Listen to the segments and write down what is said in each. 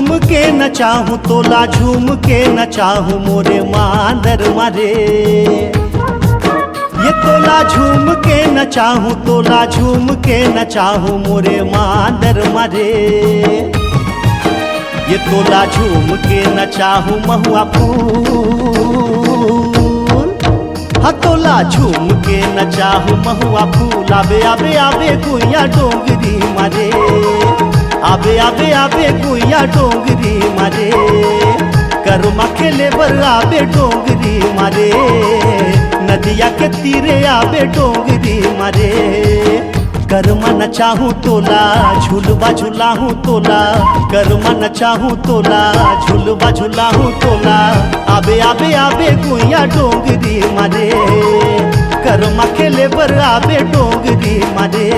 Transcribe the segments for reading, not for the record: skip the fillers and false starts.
के न चाहूं तोला झूम के न चाहूं मोरे मांदर मारे। ये तोला झूम के न चाहूं तोला झूम के न चाहूं मोरे मांदर मारे। ये तोला झूम के न चाहूं महुआ फूल, हाँ तोला झूम के न चाहूं महुआ फूल। आबे आबे आबे गुइया डोंगरी मारे, आबे आबे आबे गुइया डोंगरी मारे। करमा खेले बर आबे डोंगरी मारे, नदिया के तीरे आबे डोंगरी मारे। करमा न चाहूं तोला झूलवा झूलाहूं तोला, करमा न चाहूं तोला झूलवा झूलाहूं तोला। आबे आबे आबे गुइया डोंगरी मारे, करमा खेले बर आबे डोंगरी मारे।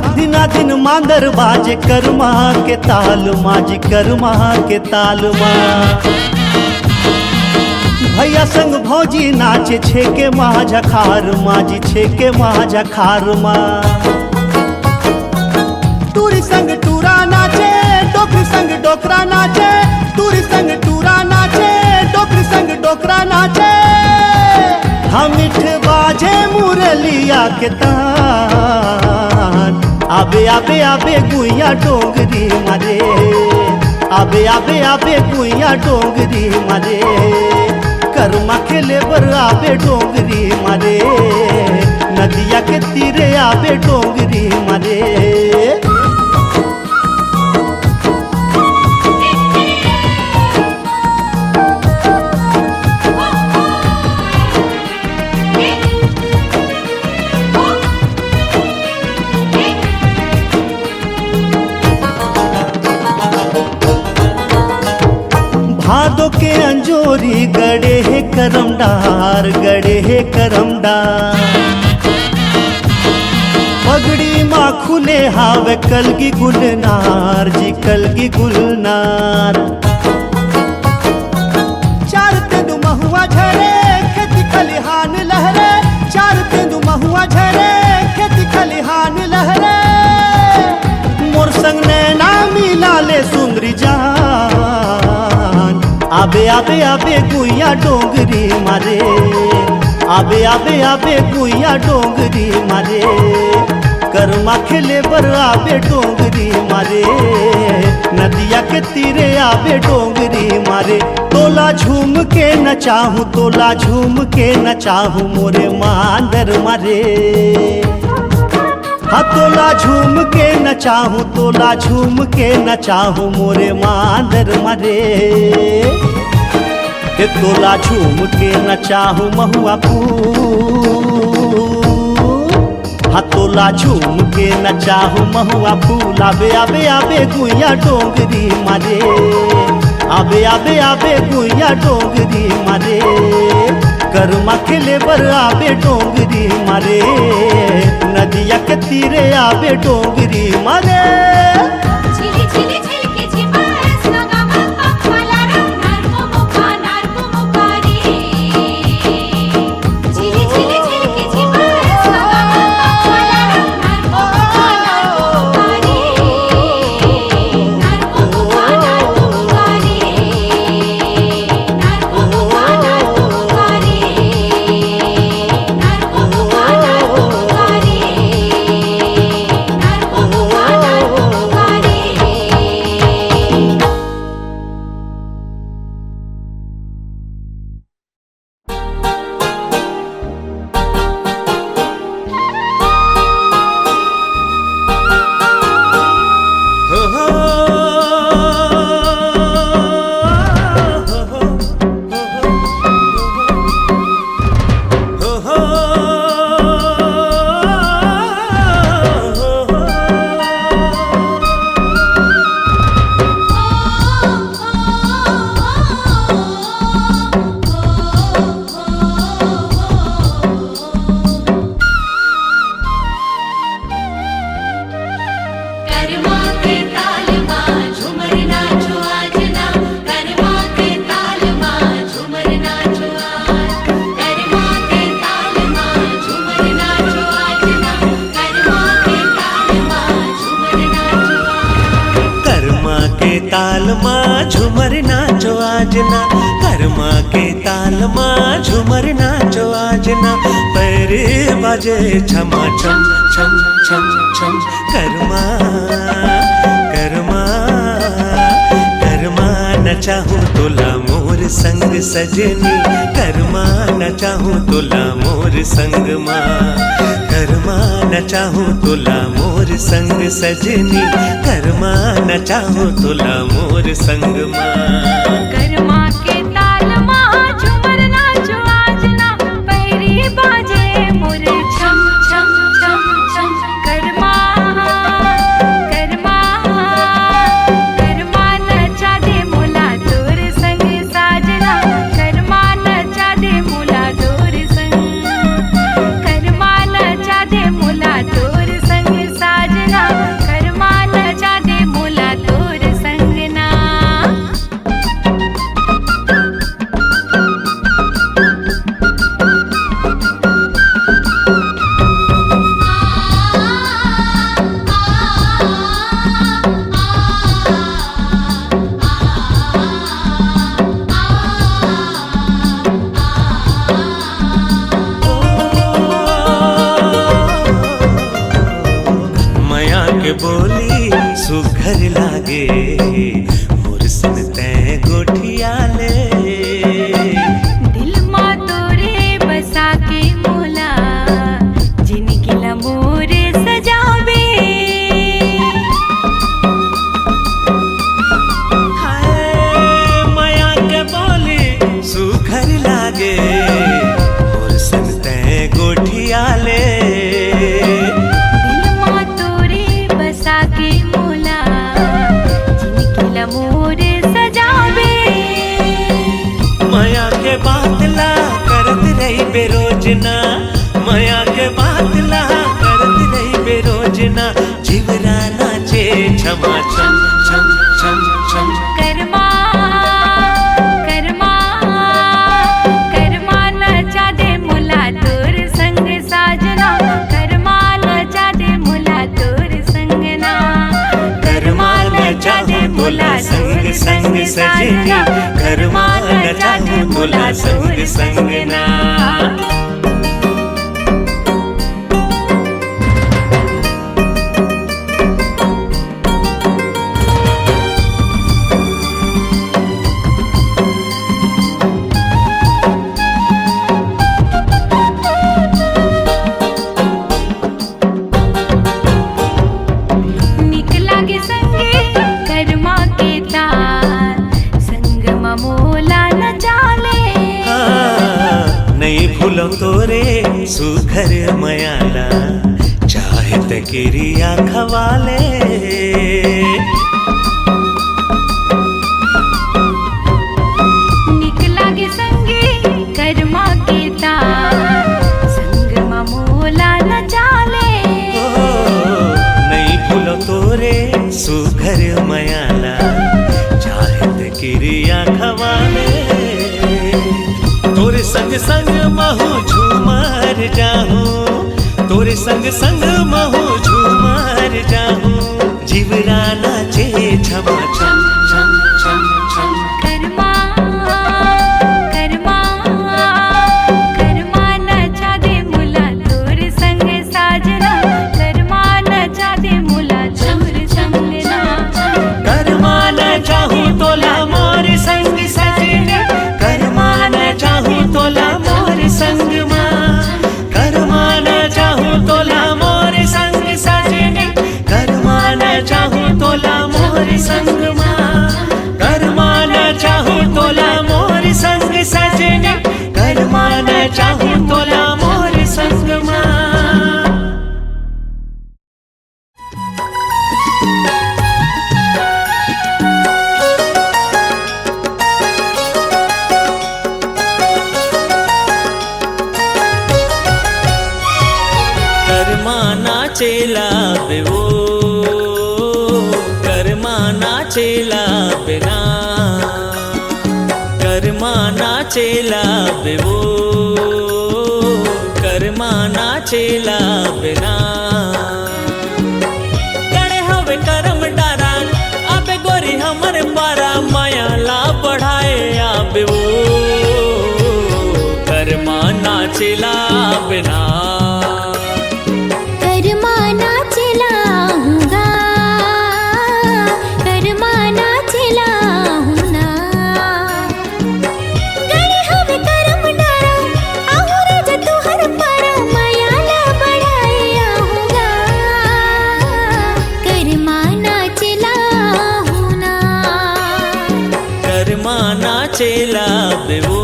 दिना दिन मांदर बाजे करमा के ताल माजी, करमा के ताल माँ। भैया संग भौजी नाचे छेके माझा खार माजी, छेके माझा खार माँ। टूरी संग टूरा नाचे, डोकरी संग डोकरा नाचे, टूरी संग टूरा नाचे, डोकरी संग डोकरा नाचे। हम मिठ बाजे मुरलिया के तान, आबे आबे आबे गुइया डोंगरी मारे, आबे आबे आबे गुइया डोंगरी मारे। करमा खेले बर आबे डोंगरी मारे, नदिया के तीरे आबे डोंगरी मारे। भादो के अंजोरी गड़े है करमडार, गड़े है करमडार। पगड़ी माँ खुले हावे कलगी गुलनार जी, कलगी गुलनार। चार तेंदु महुआ झरे खेती खलिहान लहरे, चार तेंदु महुआ झरे खेती खलिहान लहरे। मोर संग नैना मिला ले सुंदरी जान, आबे आबे आबे गुइया डोंगरी मारे, आबे आबे आबे गुइया डोंगरी मारे। करमा खेले बर आबे डोंगरी मारे, नदिया के तीरे आबे डोंगरी मारे। तोला झूम के न चाहूं तोला झूम के न चाहूं मोरे मांदर मारे। हाँ तोला झूम के न चाहूं तोला झूम के न चाहूं मोरे मांदर मारे। ये तोला झूम के न चाहूं महुआ फूल, हाँ तोला झूम के न चाहूं महुआ फूल। आबे आबे आबे गुइया डोंगरी मारे, आबे आबे आबे गुइया डोंगरी मारे। करमा खेले बर आबे डोंगरी मारे, नदिया के तीरे आबे डोंगरी मारे। झूमर नाचो आज ना, कर्मा के ताल माँ झूमर नाचो आज ना। पैर बाजे छमा छम छम छम छम, कर्मा कर्मा कर्मा नचाहूँ तोला मोर संग सजनी, कर्मा नचाहूँ तोला मोर संग माँ। कर्मा नचाहूँ तोला मोर संग सजनी, कर्मा नचाहूँ तोला मोर संग माँ। कर्मा के ताल माँ झूमर नाचो आज ना, पैरी बाजे मोर छम छम छम छम। कर्मा कर्मा कर्मा नचा दे मोला तोर संग साजना, कर्मा नचा दे मोला तोर संग, कर्मा नचा दे मोला तोर संग साजना, कर्मा नचा दे मोला तोर संग ना। माया के बोली सुघर लागे, मोर सन तै गोठिया ले। दिल माँ तोरे बसा के मोला, जिनकी लमोरे सजावे। हाय माया के बोली सुघर लागे, मोर सन तै गोठिया ले। दिल माँ तोरे बसा के मोला, जिनकी लमोरे सजावे। माया के बातला करत रही बेरोजना, माया के बातला करत रही बेरोजना। जीवरा नाचे छमा छम छम छम छम, कर्मा कर्मा कर्मा नचा दे मोला तोर संग साजना, कर्मा नचा दे मोला तोर संग ना। कर्मा नचा दे मोला संग संग सजनी, कर्मा नचा दे मोला संग संग ना। निक लागे संगे कर्मा के ताल, संग ममोला नचाले। नहीं भूलो तोरे सुघर मयाला, चाहे त किरिया खवाले। निक लागे संगे कर्मा के ताल, संग ममोला नचाले। नहीं भूलो तोरे सुघर मयाला, चाहे त किरिया खवाले। तोरे संग संग महू झूमर जाहूँ, तोरे संग संग महू झूमर जाहूँ। जीवरा नाचे छमा छम छम छम छम, कर्मा कर्मा कर्मा नचा दे मोला तोर संग साजना, कर्मा नचा दे मोला तोर संग ना। कर्मा नचाहूँ तोला मोर संग सजनी, कर्मा नचाहूँ तोला मोर संग माँ। कर्मा नचाहूँ तोला मोर संग सजनी, कर्मा नचाहूँ तोला मोर संग माँ। कर्मा नचाहूँ तोला मोर संग सजनी, कर्मा नचाहूँ तोला मोर संग माँ। कर्मा नाचेला बेवो, कर्मा नाचेला बिना, कर्मा नाचेला बेवो, कर्मा नाचेला बिना। गणे हवे करम डारा, अबे गोरी हमर पारा, माया कर्मा नाचेला बेवो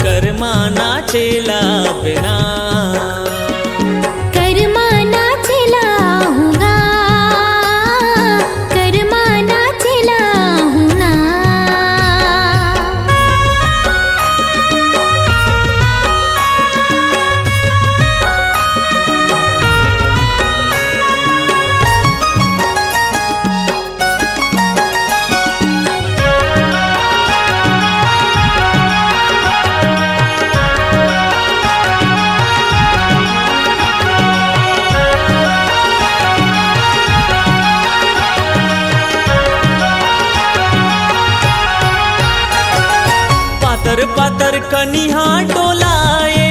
कर्मा नाचेला बिना कर्मा नाचेला हूँगा कर्मा नाचेला हूँ ना पातर पातर कनिहा डोलाए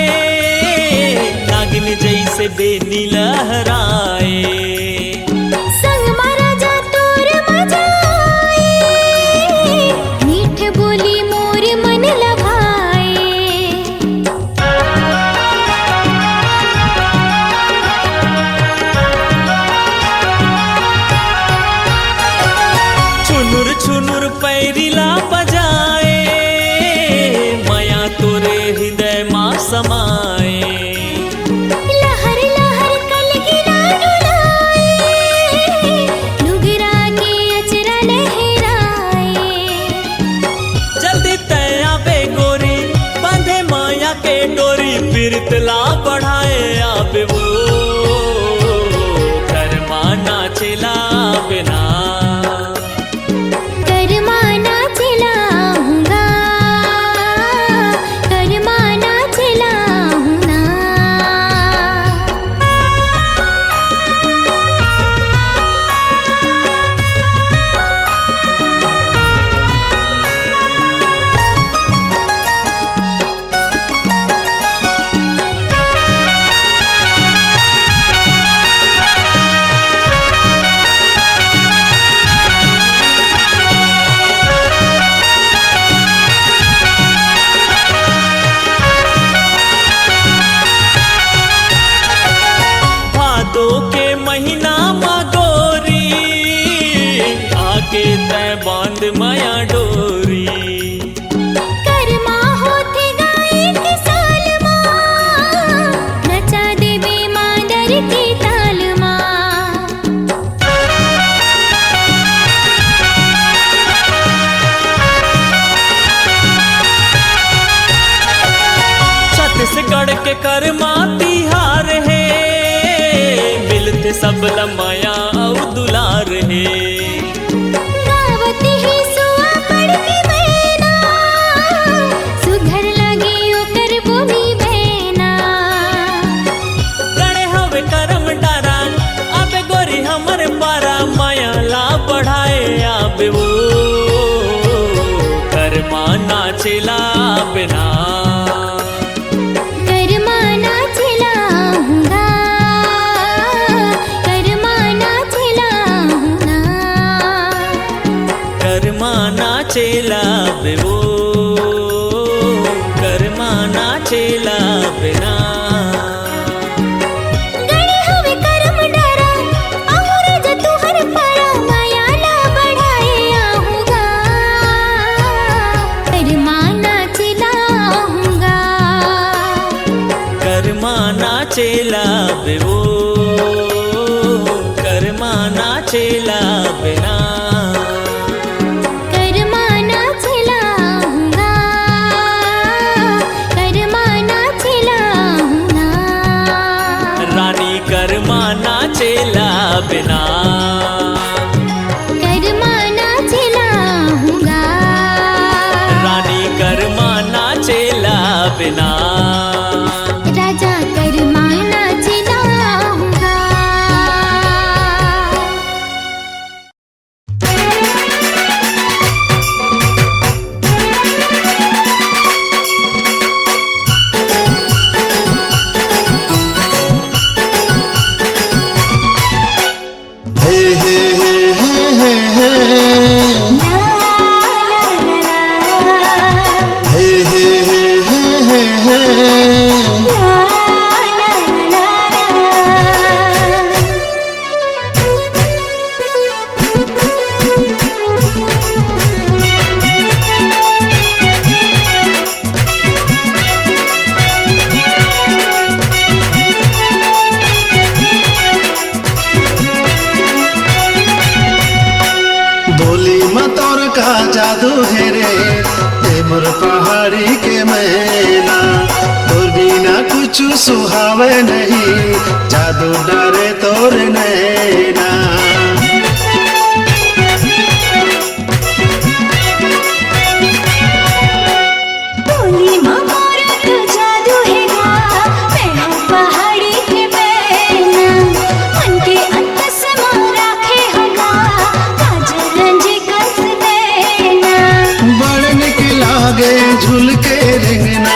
नागिन जैसे बेनी लहराए संग महाराजा तोर मजाए मीठ बोली मोर मन लभाए छुनुर छुनुर पैरिला बजाए माया तोरे हृदय माँ समाए लहर लहर कलगिरा डुलाए नुगरा के अचरा लहराए जल्दी तया बे गोरी बांधे माया के डोरी पीरतला बढ़ाए आबे वो कर्मा नाचेला बिना कर्मा नाचेला हूँगा कर्मा नाचेला हूँ ना भादो के महीना माँ गोरी आके तय बांध माया डोरी कर्मा होते गाए के साल माँ नचा देवे मादर के ताल माँ छत्तीसगढ़ के कर्मा तिहार है मिलते सब लमाया और दुलार है गावत ही सुआ पड़ के बहना सुघर लगे ओकर बोली बहना गणे हवे करम डारा आबे गोरी हमर पारा माया ला बढ़ाए आबे वो कर्मा नाचेला बिना कर्मा नाचेला हूँगा कर्मा नाचेला हूँ ना कर्मा नाचेला बेवो कर्मा नाचेला बिना गणे हवे करम डरा आहुर जतु हर पारा माया ला बढ़ाए आहूँगा कर्मा नाचेला हूँगा कर्मा नाचेला बेवो कर्मा नाचेला बिना कर्मा नाचेला हूँगा कर्मा नाचेला हूँ ना रानी कर्मा नाचेला बिना कर्मा नाचेला हूँगा रानी कर्मा नाचेला बिना राजा कर्मा नाचेला हूँगा तोर का जादू है रे ए मोर पहाड़ी के मैना तोर बिना कुछ सुहावे नहीं जादू डरे तोर नैना बोली मोर तो जादू है गा मैं हूँ पहाड़ी के मैना मन के अंतस में राखे होगा काजल रंजी कस नैना बड़ निक लागे झूल के रेंगना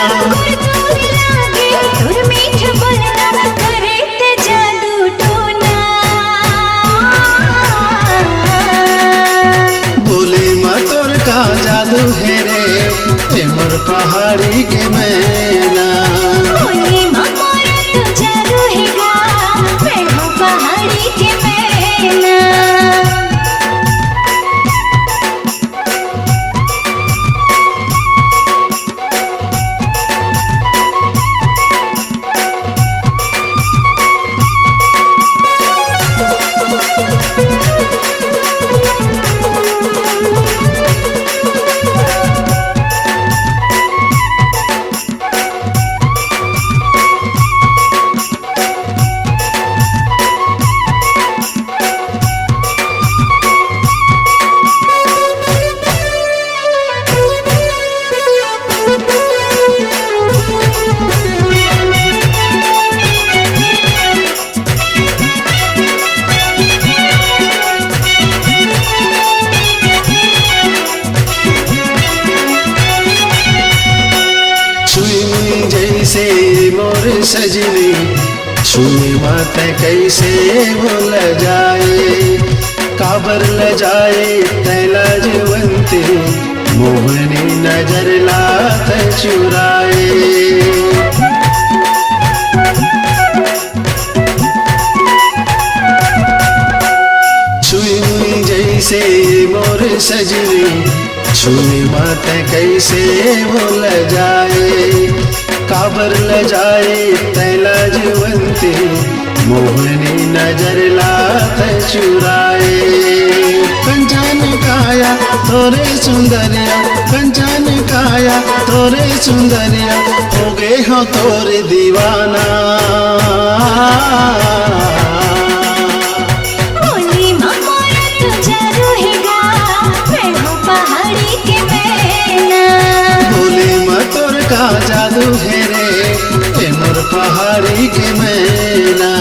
दूर लागे दूर मीठ बोलना करे ते जादू टोना बोले माँ तोर का जादू है रे ए मोर पहाड़ी के मैना बोली मोर तो जादू है गा मैं हूँ पहाड़ी के मैना छुई जैसे मोर सजनी छुई मात कैसे बोल जाए काबर ल जाए तैला जीवंती मोहनी नजर लात चुराए छुई जैसे मोर सजनी छुई मात कैसे बोल जाए काबर ल जाए तैला जीवंती मोहनी नजर लात चुराए कंचन काया तोरे सुंदरिया कंचन काया तोरे सुंदरिया हो गए हो तोरे दीवाना बोली मोर तो जादू है गा मैं हूँ पहाड़ी के मैना बोले माँ तोर का जादू है रे ए मोर पहाड़ी के मैना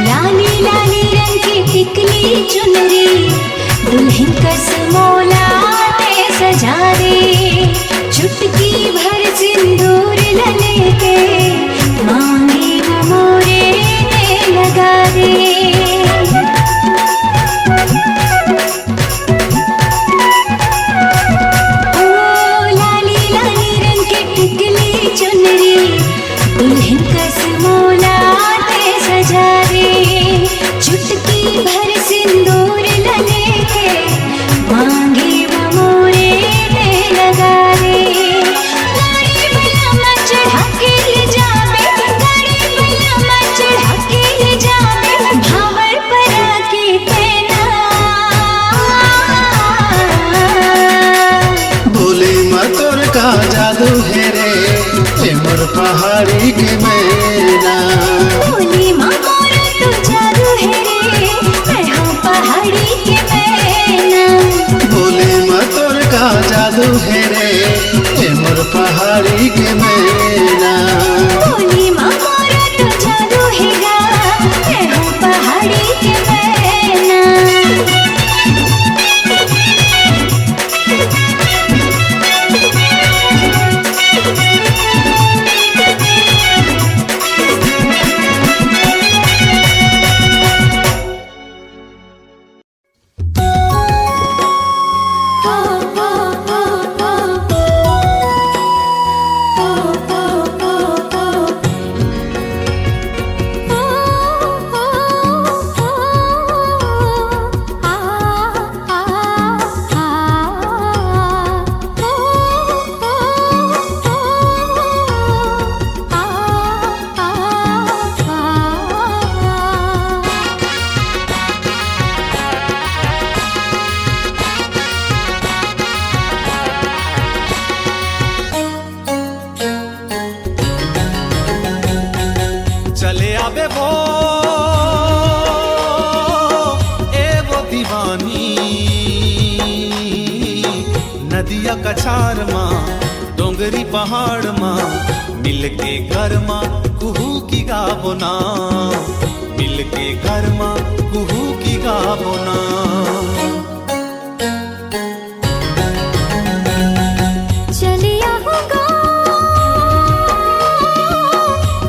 लाली लाली रंग की टिकली चुनरी दुल्हन कस मोला ते सजा रे चुटकी भर सिंदूर लले के मांगे न मोरे ने लगा रे ओ लाली लाली रंग की टिकली चुनरी दुल्हन कस मोला ते सजा रे चुटकी भर सिंदूर लले के मांगे वो मोरे ने लगा रे गाड़ी बलमा चढ़ा के ले जावे गाड़ी बलमा चढ़ा के ले जावे भावर परा के तेना बोले माँ तोर का जादू है रे ए मोर पहाड़ी के मैना बोली मोर तो जादू है रे मैं हूँ पहाड़ी के मैना बोले माँ तोर का जादू है रे ए मोर पहाड़ी के मैना बोली मोर तो जादू है वो ए वो दीवानी नदिया कछार माँ डोंगरी पहाड़ माँ मिलके घर माँ कुहू की गाबोना मिलके घर माँ कुहू की गाबोना चले आऊंगा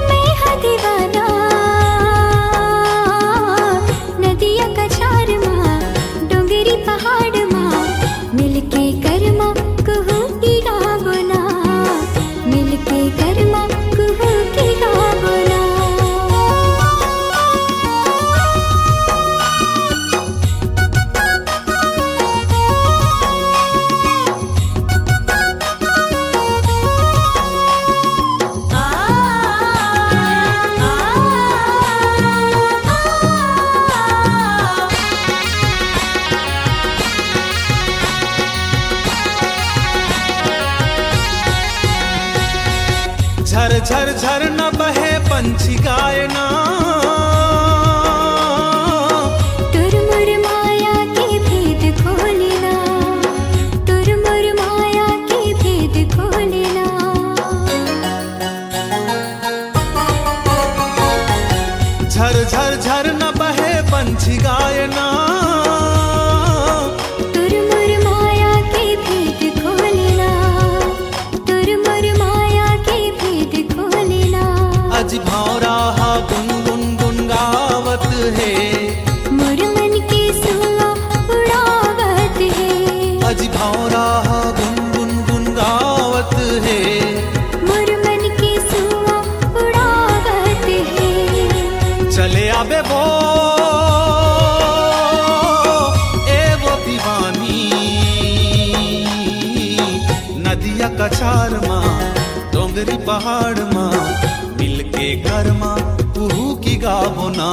मैं हा दीवाना नदिया कछार माँ डोंगरी पहाड़ माँ मिलके कर्मा कुहू की गाबोना मिलके कर्मा कुहू की गाबोना झर झर झर न बहे पंछी गायना तुरमुर माया के भेद खोलना तुरमुर माया के भेद खोलना झर झर झर न बहे पंछी गायना तुरमुर माया के भेद खोलना तुरमुर माया के भेद खोलना अज भौरा गुन गुन गुन गावत है मोर मन के सुआ उड़ावत है अज भौरा गुन गुन गुन गावत है मोर मन के सुआ उड़ावत है चले आबे वो ए वो दीवानी नदिया कछार माँ डोंगरी पहाड़ माँ मिलके घर माँ कुहू की गाबोना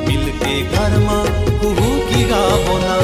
मिलके घर माँ कुहू की गाबोना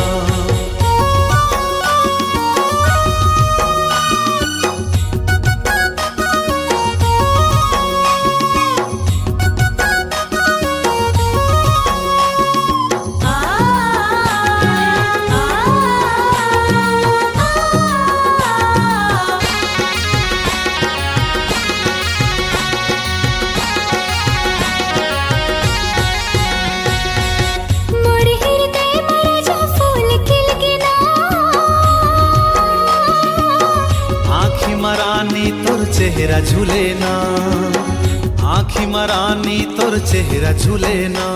मोर हृदय में जो फूल खिल गिना आँखी मरानी तोर चेहरा झूलेना आँखी मरानी तोर चेहरा झूलेना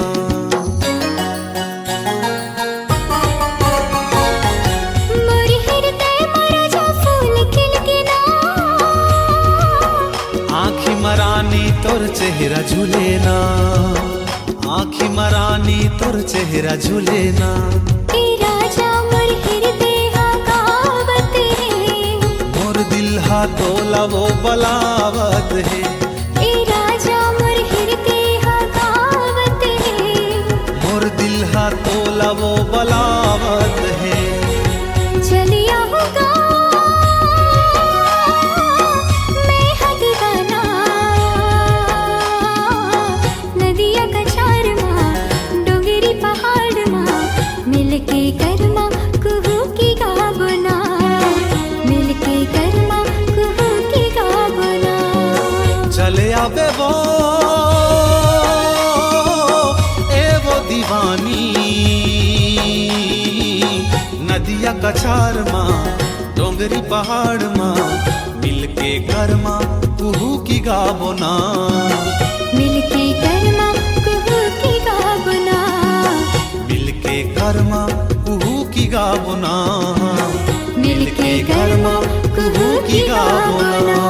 मोर हृदय में जो फूल खिल गिना आँखी मरानी तोर चेहरा झूलेना आँखी मरानी तोर चेहरा झूलेना ए राजा मोर हृदय हा गावत है मोर दिल हा तोला वो बलावत है ए राजा मोर हृदय हा गावत है मोर दिल हा तोला वो बलावत है चले आऊंगा मैं हा दीवाना नदिया कछार माँ डोंगरी पहाड़ माँ मिलके कर्मा कुहू की गाबोना मिलके कर्मा कुहू की गाबोना चले आबे वो ए वो दीवानी नदिया कछार माँ डोंगरी पहाड़ माँ मिलके घर माँ कुहू की गाबोना मिलके कर्मा कुहू की गाबोना मिलके घर माँ कुहू की गाबोना मिलके कर्मा कुहू की गाबोना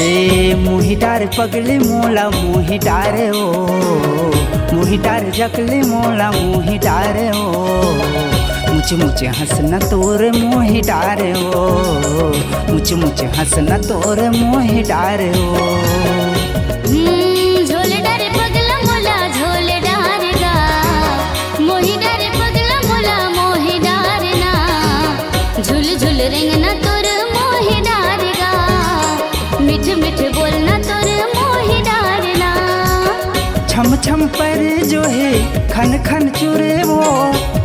मोही डारे पगले मोला मोही डारे ओ, मोही डारे जकले मोला मोही डारे ओ, मुझे मुझे हंसना तोरे मोही डारे ओ, मुझे मुझे हंसना तोरे मोही डारे ओ। झोले डारे पगला मोला झोले डारेगा, मोही डारे पगला मोला मोही डारना, झुल झुल रेंगना तोर मोही डारेगा, मिठ मिठ बोलना तोर मोही डारना। छम छम पर जो है खन खन चुरे वो,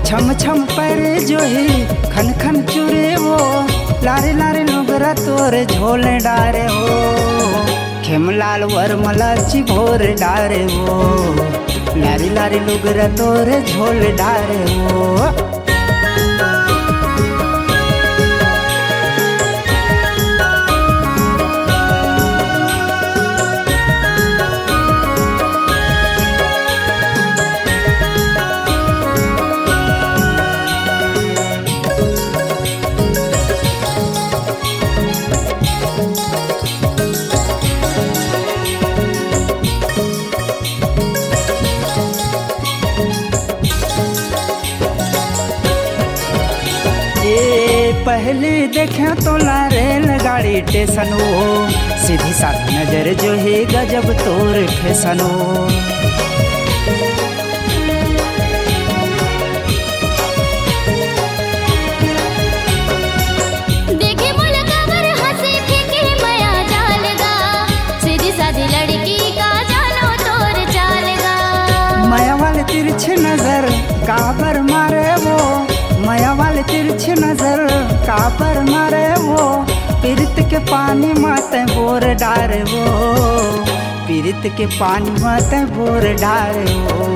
छम छम पर जो है खन खन चुरे वो, लारे लारे लुगरा तोरे झोले डारे हो, खेमलाल वरमला चिभोर डारे वो, लारी लारी लुगरा तोरे झोले डारे हो। पहले देखा तो रेल गाड़ी टेशन हो, सीधी साधी नजर जो है गजब तोर फैशन हो। देखे मुलकावर हंसी फेंके माया जालगा, सीधी साधी लड़की का जानो तोर चालगा। माया वाले तिरछे नजर काबर मारे वो, माया वाले तिरछे नजर काबर मारे वो, पीरित के पानी माते बोर डारे वो, पीरित के पानी माते बोर डारे वो।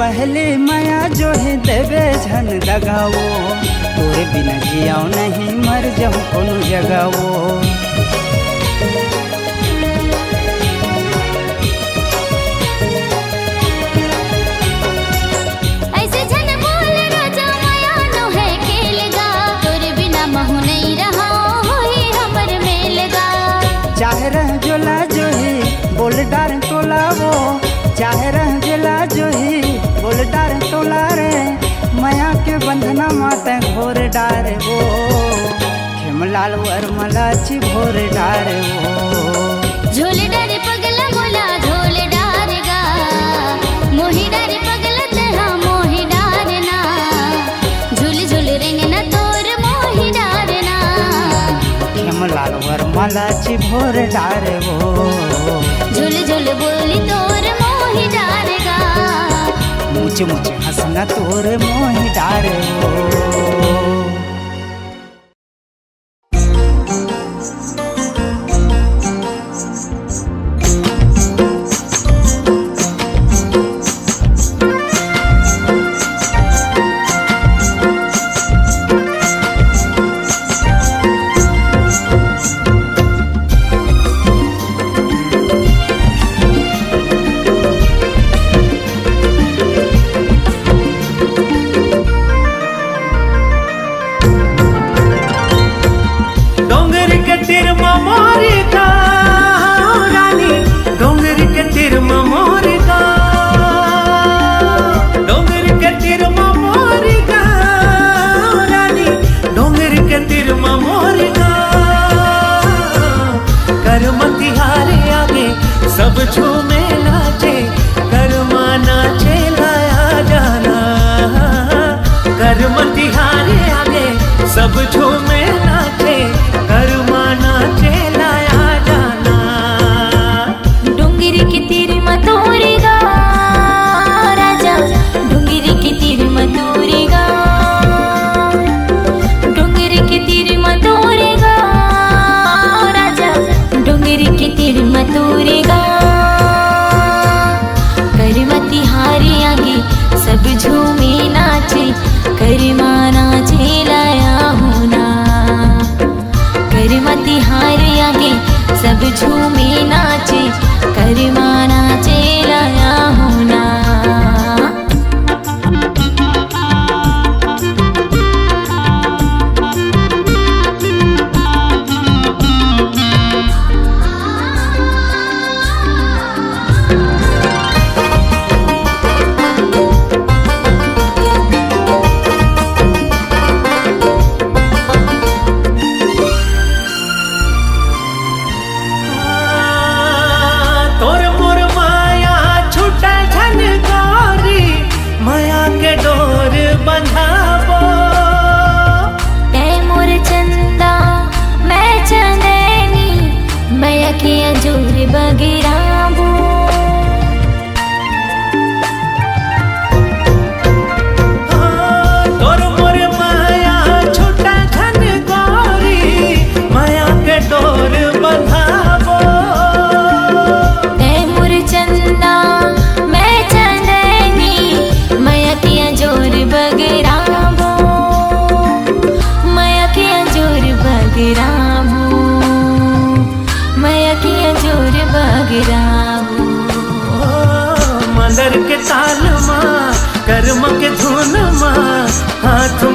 पहले माया जो है देवे झन दगाओ, तोरे बिना जियाओ नहीं मर जाऊं कोनो जगाओ। ऐसे झन बोल राजा माया नो है खेलगा, तोरे बिना महु नहीं रहा होई हमर मेलगा। चाहे रह जोला जो है बोल डार तोला वो, चाहे रह जोला जो है बोल डार तोला रे, माया के बंधना माते घोर डारे वो, खेमलाल वरमला चिभोर डारे वो। झोले डारे पगला मोला झोले डारेगा, मोही डारे पगला तेहा मोही डारना, झुल झुल रेंगना तोर मोही डारना, खेमलाल वरमला चिभोर डारे वो, झुल झुल बोली तोर मोही डारेगा, मुझे मुझे हंसना तोरे मोही डारे वो। सब झूमे नाचे कर्मा नाचे लाया जाना, कर्म तिहारे आगे सब झूमे नाचे कर्मा नाचे लाया जाना। डोंगरी की तीर मतोरेगा राजा, डोंगरी की तीर मतोरेगा, डोंगरी की तीर मतोरेगा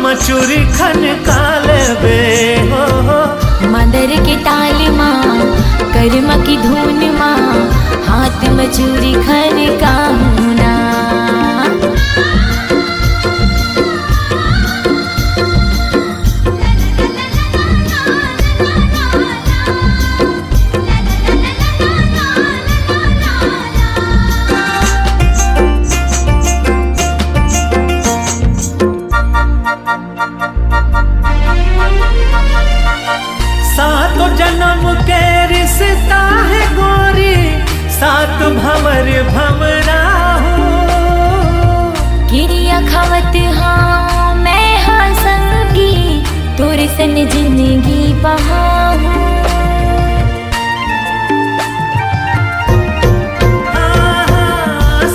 मचुरी खन काले बे हो। मदर के ताल माँ कर्म की धुन माँ हाथ मचूरी खन काहुना। सात जन्म के रिश्ता है गोरी, सात भंवर भंवरा हो। गिरिया खावत हाँ मैं हाँ संगी तोरे सन जिंदगी बहाऊं।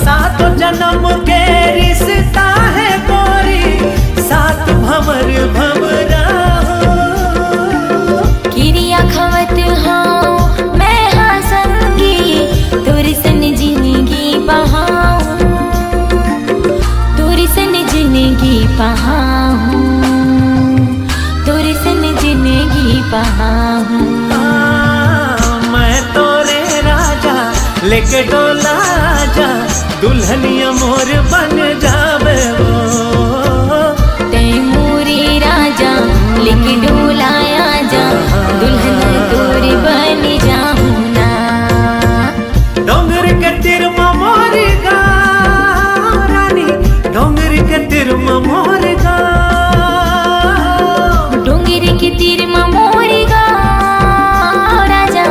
सात जन्म के रिश्ता है गोरी, सात भंवर भंवरा हो। गिरिया खावत हाँ मैं हाँ संगी तोरे सन जिंदगी बहाऊं। तोरे सन जिंदगी बहाऊं। तोरे सन जिंदगी बहाऊं। मैं तोरे राजा लेके डोला जा, दुल्हनिया मोर बन जावे वो। तैमूरी राजा लेके डोलाया जा, दुल्हन तोरी बन जाऊं ना। डोंगर के तिर मोर गाँव रानी, डोंगर के तिर मोर गाँव। डोंगर के तीर मोर गाँव राजा,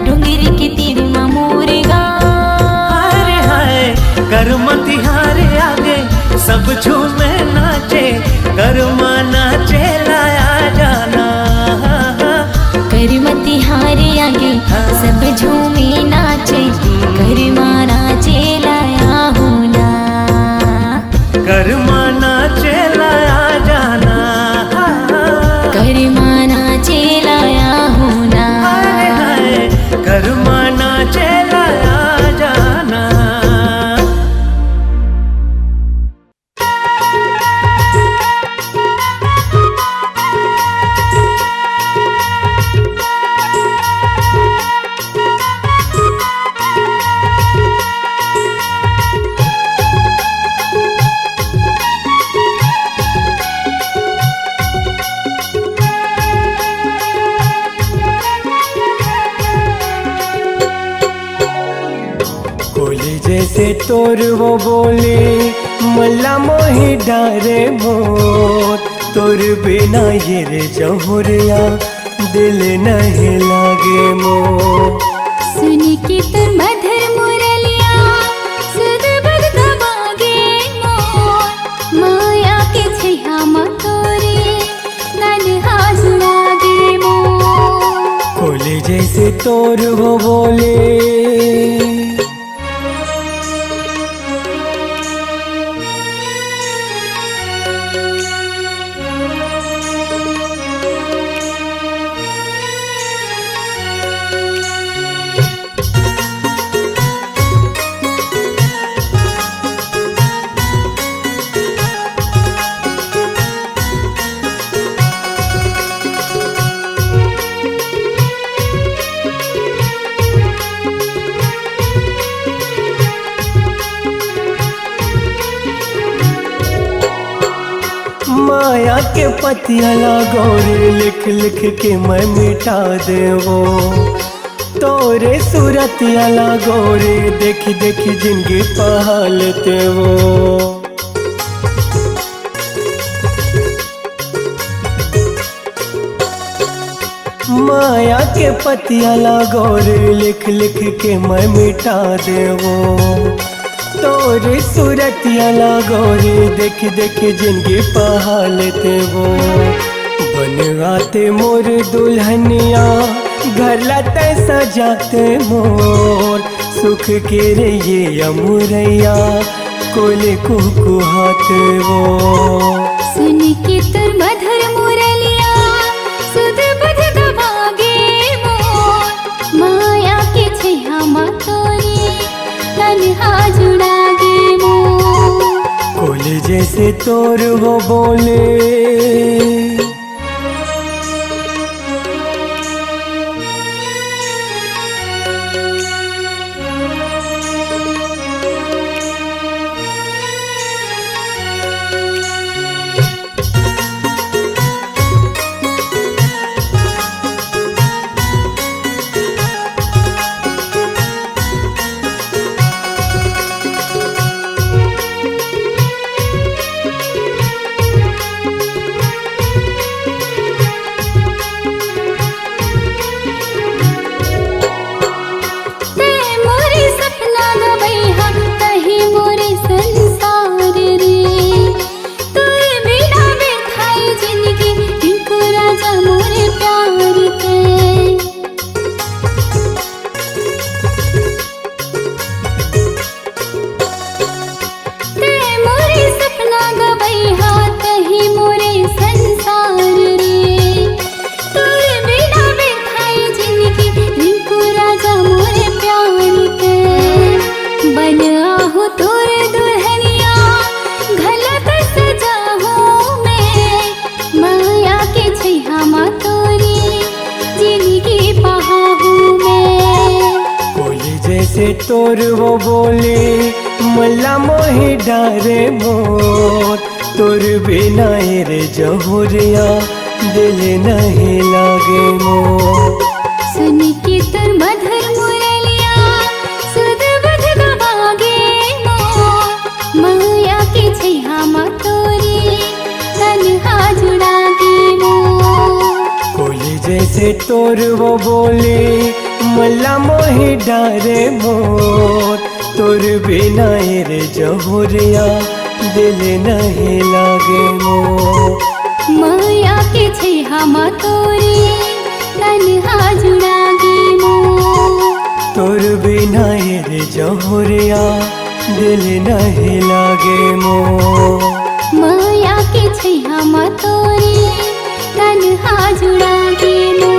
डोंगर के तीर मोर गाँव। हाय हाय करमती हारे आगे सब झूमे नाचे, करमा नाचे लाया जाना। करमती हारे आगे सब झूमे नाचे, करमा नाचे लाया हूँ ना। करमा नाचे लाया जाना। करमा नाचे लाया हूँ ना। हाय हाय करमा नाचे लाया जाना। कोली जैसे तोर वो बोले मल्ला मोही डारे मोर, तोर बिना ये रे जहुरिया दिल नहीं लागे मोर। सुन के तुर मधुर मुरलिया सुध बुध दबागे मोर। माया के छैया मतोरे नन्हा सुनागे मोर। कोली जैसे तोर वो बोले माया के पतिया लागोरे लिख लिख के मैं मिटा देवो। तोरे सूरतिया लागोरे देखी देखी जिंदगी पहालते वो। माया के पतिया लागोरे लिख लिख के मैं मिटा देवो। तोरे सूरतिया लागोरे देख देख जिंदगी पहालते वो। बनवाते मोर दुल्हनिया घर लाते सजाते मोर। सुख के रे ये अमुरैया कोले कुकुहाते वो। सुन के तुर मधुर मुरलिया सुध बुध दबागे मोर। माया के छैया मतोरे तन्हा जुड़ागे मोर। कोले जैसे जैसे तोर वो बोले। तोर वो बोले मला मोहि डारे मोर, तोर बिना रे जहुरिया दिल नहीं लागे मोर। सुन के तोर मधुर मुरलिया सुध बुध गवागे मोर, माया के छैहा मा तोरी तन्हा जुड़ागे मोर। कोली जैसे तोर वो बोले मला मोहि डारे मोर, तोर बिना रे जहुरिया दिल नहीं लागे मोर। माया के छैहा मा तोरी तन्हा जुड़ागे मोर। तोर बिना रे जहुरिया दिल नहीं लागे मोर। माया के छैहा मा तोरी तन्हा जुड़ागे मोर।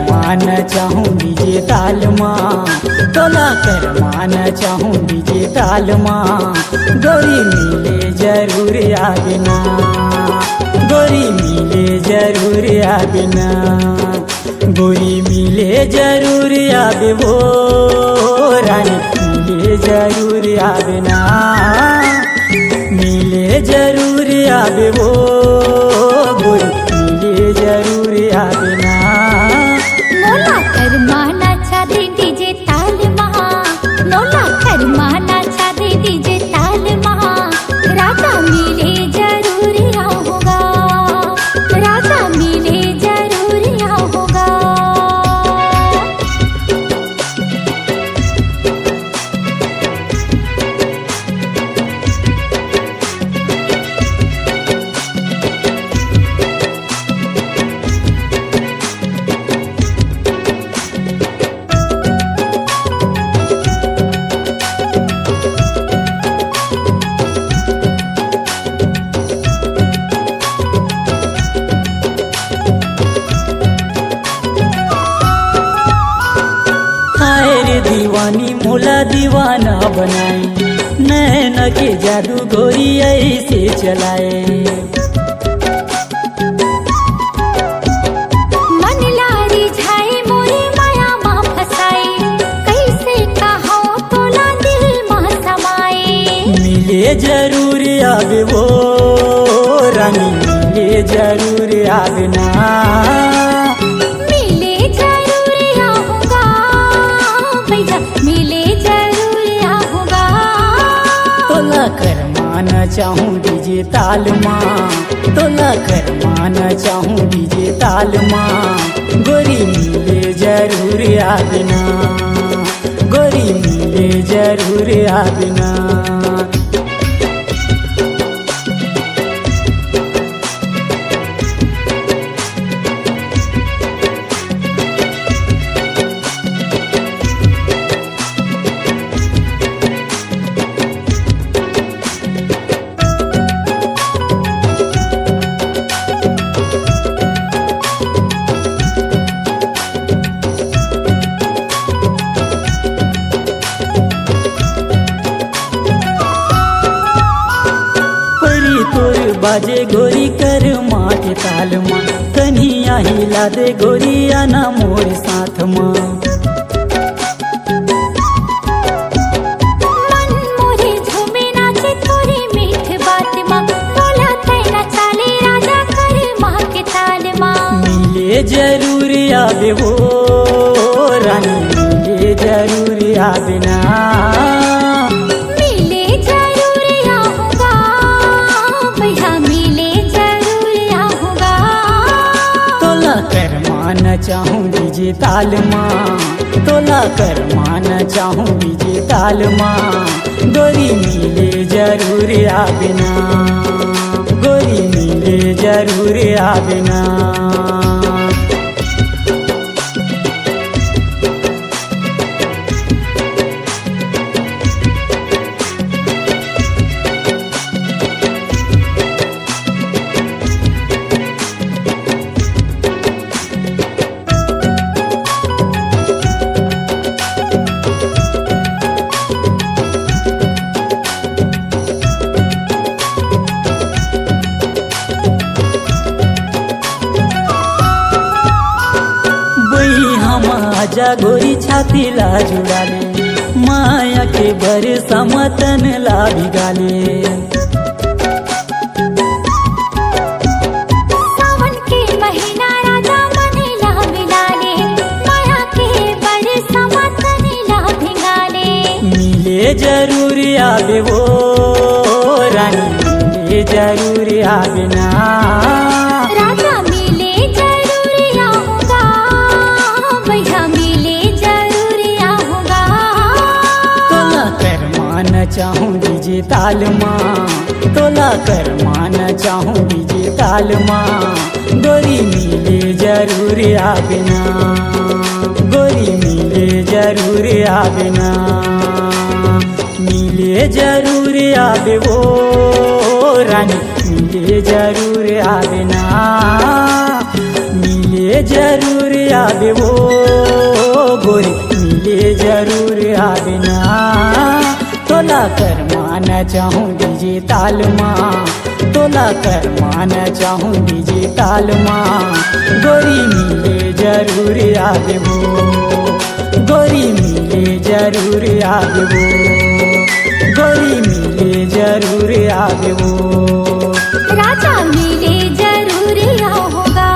माना चाहूँ डीजे ताल माँ, तोला कर माना चाहूँ डीजे ताल माँ। गोरी मिले जरूर आगना, गोरी मिले जरूर आगना, गोरी मिले जरूर आवे वो रानी मिले जरूर आगना, मिले जरूर आवे वो गोरी मिले जरूर आगना। नोला कर माना चादे डीजे ताल महा, नोला कर माना चादे डीजे ताल महा। राधा मिले जरूर आओगा, राधा मिले जरूर आओगा। दीवानी मोला दीवाना बनाए, नैन के जादू गोरी ऐसे चलाए। मन लारी झाए मोरी माया माँ फसाए, कैसे कहो तोला दिल माँ समाए। मिले जरूर आवे वो रानी मिले जरूर आवे ना, मिले जरूर आऊंगा। तोला कर माना चाहूँ डीजे ताल माँ, तोला कर माना चाहूँ डीजे ताल माँ। गोरी मिले जरूर आगना, गोरी मिले मिले जरूर आबना। बाजे गोरी कर माँ के ताल माँ, कन्हिया हिला दे गोरिया ना मोर साथ माँ। मन मोरे झूमे नाचे थोड़ी मीठ बात माँ, बोला तैना चाले राजा कर माँ के ताल माँ। मिले जरूर आबे वो रानी, मिले जरूर आबे ना। चाहूँ डीजे ताल माँ, तोला कर माना चाहूँ डीजे ताल माँ। गोरी मिले जरूर आबना, गोरी मिले जरूर आबना। आजा गोरी छाती ला जुड़ाले, माया के बरसा मतन ला भिगाले। सावन के महीना राजा मने ला मिलाले, माया के बरसा मतन ला भिगाले। मिले जरूर आबे वो रानी, मिले जरूर आबे ना। चाहूँ डीजे ताल माँ, तोला कर माना चाहूँ डीजे ताल माँ। गोरी मिले जरूर आबना, गोरी मिले जरूर आबना। मिले जरूर आबे वो रानी, मिले जरूर आबना। मिले जरूर आबे वो गोरी, मिले जरूर आबना। तोला कर माना चाहूँ डीजे ताल माँ, तोला कर माना चाहूँ डीजे ताल माँ। गोरी मिले जरूर आबे वो, गोरी मिले जरूर आबे वो, गोरी मिले जरूर आबे वो। राजा मिले जरूर होगा।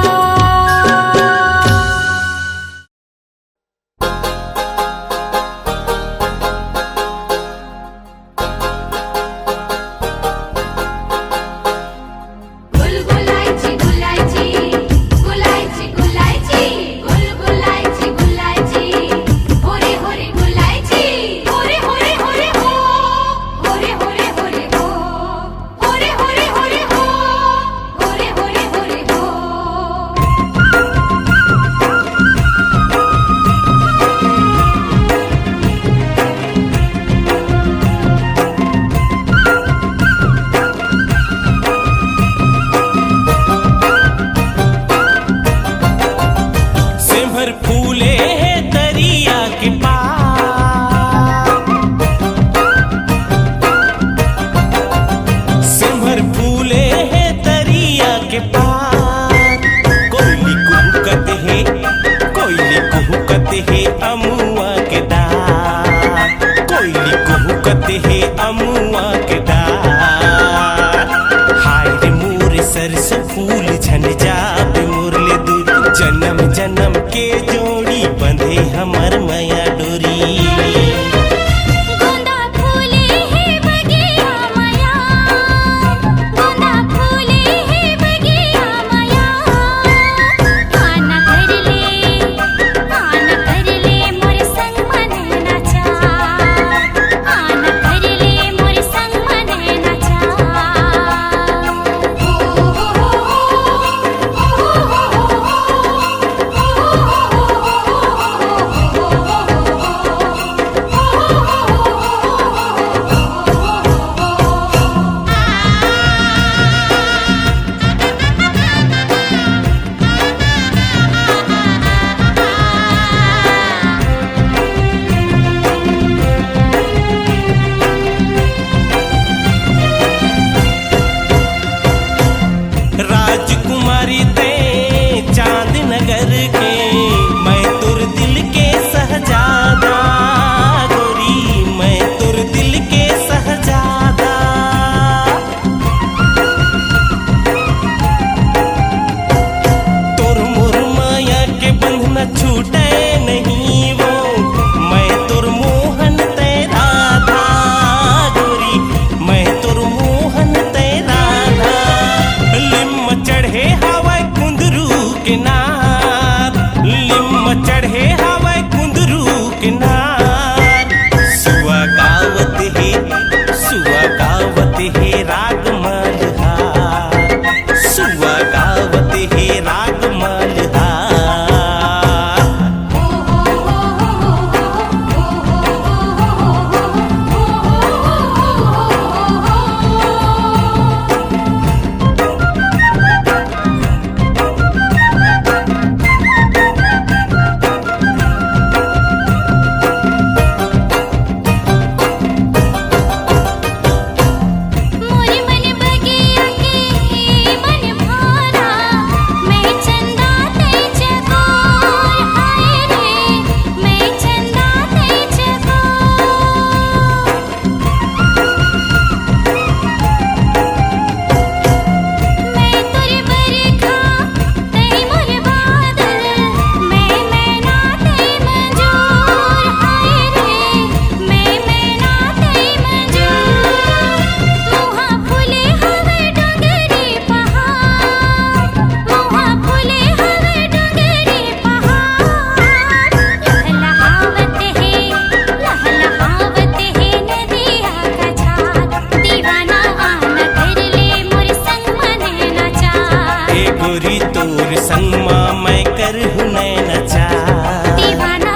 तोर संग माँ मैं कर हूँ नैना चाह। दीवाना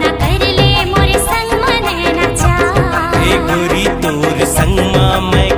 ना कर ले मोरे संग मन नचा। हे गोरी तोर संग माँ मैं